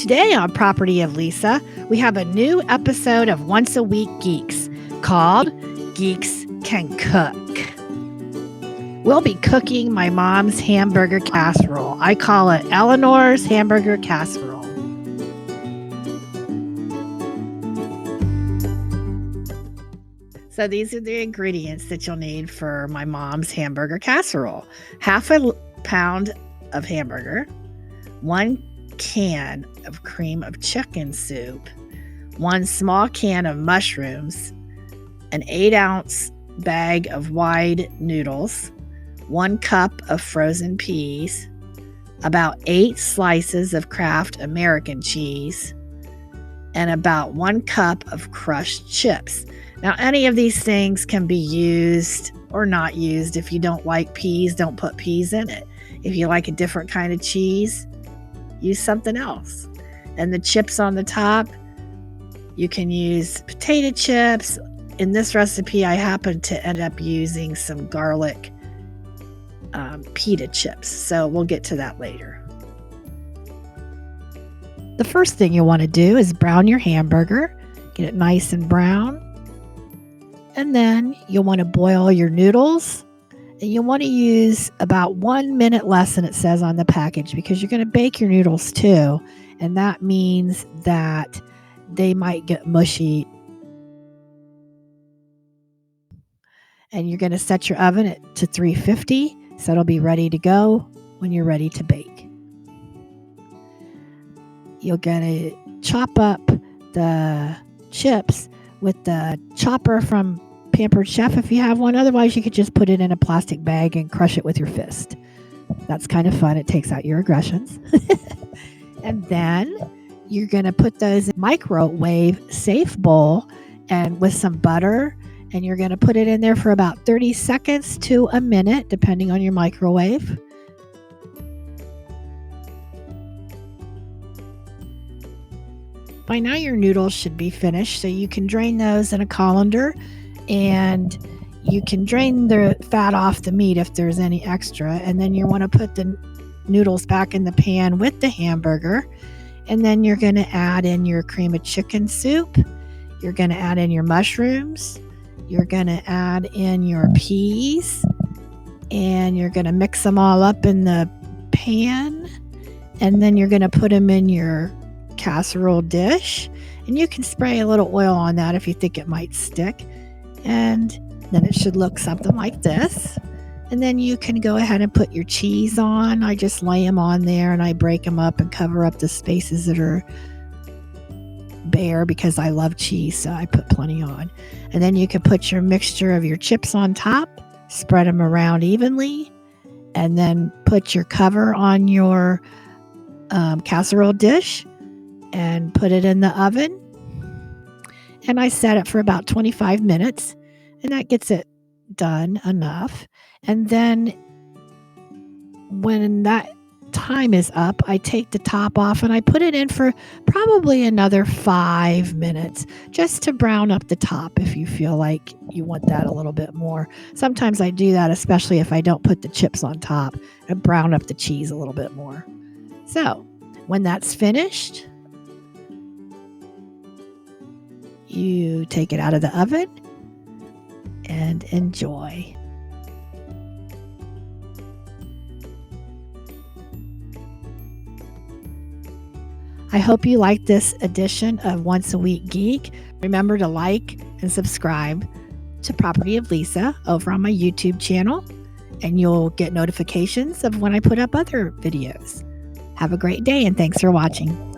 Today on Property of Lisa, we have a new episode of Once a Week Geeks called Geeks Can Cook. We'll be cooking my mom's hamburger casserole. I call it Eleanor's Hamburger Casserole. So these are the ingredients that you'll need for my mom's hamburger casserole. Half a pound of hamburger, 1 can of cream of chicken soup, 1 small can of mushrooms, an 8-ounce bag of wide noodles, 1 cup of frozen peas, about 8 slices of Kraft American cheese, and about 1 cup of crushed chips. Now, any of these things can be used or not used. If you don't like peas, don't put peas in it. If you like a different kind of cheese, use something else. And the chips on the top, you can use potato chips. In this recipe, I happen to end up using some garlic pita chips. So we'll get to that later. The first thing you want to do is brown your hamburger. Get it nice and brown. And then you'll want to boil your noodles. And you'll want to use about 1 minute less than it says on the package because you're going to bake your noodles too. And that means that they might get mushy. And you're going to set your oven to 350 so it'll be ready to go when you're ready to bake. You're going to chop up the chips with the chopper from Pampered Chef if you have one. Otherwise, you could just put it in a plastic bag and crush it with your fist. That's kind of fun. It takes out your aggressions. And then you're going to put those in a microwave safe bowl and with some butter. And you're going to put it in there for about 30 seconds to a minute, depending on your microwave. By now, your noodles should be finished, so you can drain those in a colander. And you can drain the fat off the meat if there's any extra. And then you want to put the noodles back in the pan with the hamburger. And then you're going to add in your cream of chicken soup. You're going to add in your mushrooms. You're going to add in your peas. And you're going to mix them all up in the pan. And then you're going to put them in your casserole dish. And you can spray a little oil on that if you think it might stick. And then it should look something like this. And then you can go ahead and put your cheese on. I just lay them on there and I break them up and cover up the spaces that are bare because I love cheese, so I put plenty on. And then you can put your mixture of your chips on top, spread them around evenly, and then put your cover on your casserole dish and put it in the oven. And I set it for about 25 minutes, and that gets it done enough. And then when that time is up, I take the top off and I put it in for probably another 5 minutes just to brown up the top if you feel like you want that a little bit more. Sometimes I do that, especially if I don't put the chips on top, and brown up the cheese a little bit more. So when that's finished, you take it out of the oven and enjoy. I hope you like this edition of Once a Week Geek. Remember to like and subscribe to Property of Lisa over on my YouTube channel, and you'll get notifications of when I put up other videos. Have a great day, and thanks for watching.